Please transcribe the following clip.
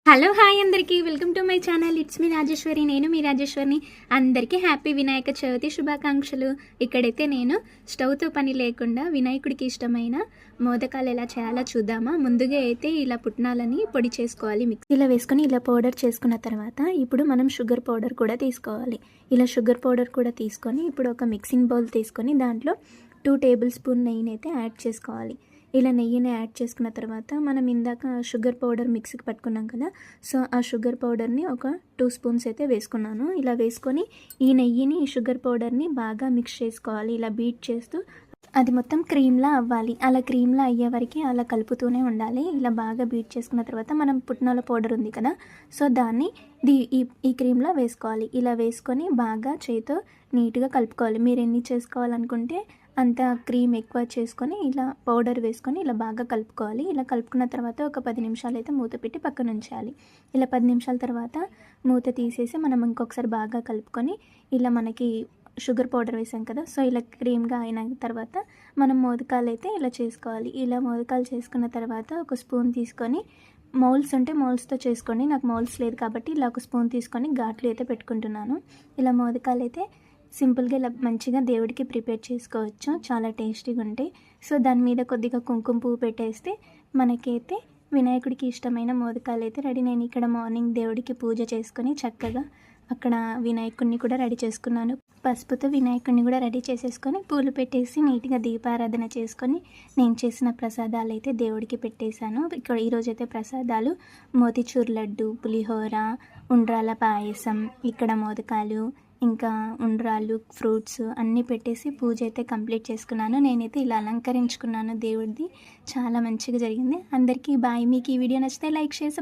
Hello hi అందరికీ welcome to my channel. It's me Rajeshwari. నేను మీ రాజేశ్వరిని. అందరికీ హ్యాపీ వినాయక చవితి శుభాకాంక్షలు. ఇక్కడైతే నేను స్టవ్తో పని లేకుండా వినాయకుడికి ఇష్టమైన మోదకాలు ఎలా చేయాలో చూద్దామా. ముందుగా అయితే ఇలా పుట్నాలని పొడి చేసుకోవాలి. మిక్సీలో వేసుకొని ఇలా పౌడర్ చేసుకున్న తర్వాత ఇప్పుడు మనం షుగర్ పౌడర్ కూడా తీసుకోవాలి. ఇలా షుగర్ పౌడర్ కూడా తీసుకొని ఇప్పుడు ఒక మిక్సింగ్ బౌల్ తీసుకొని దాంట్లో 2 టేబుల్ స్పూన్ నెయ్యిని అయితే యాడ్ చేసుకోవాలి. ఇలా నెయ్యిని యాడ్ చేసుకున్న తర్వాత మనం ఇందాక షుగర్ పౌడర్ మిక్సీకి పట్టుకున్నాం కదా, సో ఆ షుగర్ పౌడర్ని ఒక 2 స్పూన్స్ అయితే వేసుకున్నాను. ఇలా వేసుకొని ఈ నెయ్యిని ఈ షుగర్ పౌడర్ని బాగా మిక్స్ చేసుకోవాలి. ఇలా బీట్ చేస్తూ అది మొత్తం క్రీమ్లా అవ్వాలి. అలా క్రీమ్లా అయ్యే వరకు అలా కలుపుతూనే ఉండాలి. ఇలా బాగా బీట్ చేసుకున్న తర్వాత మనం పుట్నాల పౌడర్ ఉంది కదా, సో దాన్ని ఈ క్రీమ్లో వేసుకోవాలి. ఇలా వేసుకొని బాగా చేతితో నీట్గా కలుపుకోవాలి. మీరు ఎన్ని చేసుకోవాలనుకుంటే అంత క్రీమ్ ఎక్కువ చేసుకొని ఇలా పౌడర్ వేసుకొని ఇలా బాగా కలుపుకోవాలి. ఇలా కలుపుకున్న తర్వాత ఒక 10 నిమిషాలు అయితే మూత పెట్టి పక్కన ఉంచాలి. ఇలా 10 నిమిషాల తర్వాత మూత తీసేసి మనం ఇంకొకసారి బాగా కలుపుకొని ఇలా మనకి షుగర్ పౌడర్ వేసాం కదా, సో ఇలా క్రీమ్గా అయిన తర్వాత మనం మోదకాలు అయితే ఇలా చేసుకోవాలి. ఇలా మోదకాలు చేసుకున్న తర్వాత ఒక స్పూన్ తీసుకొని మౌల్స్ ఉంటే మౌల్స్తో చేసుకోండి. నాకు మౌల్స్ లేదు కాబట్టి ఇలా ఒక స్పూన్ తీసుకొని ఘాట్లు అయితే పెట్టుకుంటున్నాను. ఇలా మోదకాలు అయితే సింపుల్గా ఇలా మంచిగా దేవుడికి ప్రిపేర్ చేసుకోవచ్చు. చాలా టేస్టీగా ఉంటాయి. సో దాని మీద కొద్దిగా కుంకుమ పువ్వు పెట్టేస్తే మనకైతే వినాయకుడికి ఇష్టమైన మోదకాలు అయితే రెడీ. నేను ఇక్కడ మార్నింగ్ దేవుడికి పూజ చేసుకొని చక్కగా అక్కడ వినాయకుడిని కూడా రెడీ చేసుకున్నాను. పసుపుతో వినాయకుడిని కూడా రెడీ చేసేసుకొని పూలు పెట్టేసి నీట్గా దీపారాధన చేసుకొని నేను చేసిన ప్రసాదాలు అయితే దేవుడికి పెట్టేశాను. ఇక్కడ ఈరోజైతే ప్రసాదాలు మోతిచూర్ లడ్డు, పులిహోర, ఉండ్రాల పాయసం, ఇక్కడ మోదకాలు, ఇంకా ఉండ్రాళ్ళు, ఫ్రూట్స్ అన్నీ పెట్టేసి పూజ అయితే కంప్లీట్ చేసుకున్నాను. నేనైతే ఇలా అలంకరించుకున్నాను దేవుడిది. చాలా మంచిగా జరిగింది. అందరికీ బాయ్. మీకు ఈ వీడియో నచ్చితే లైక్ చేసి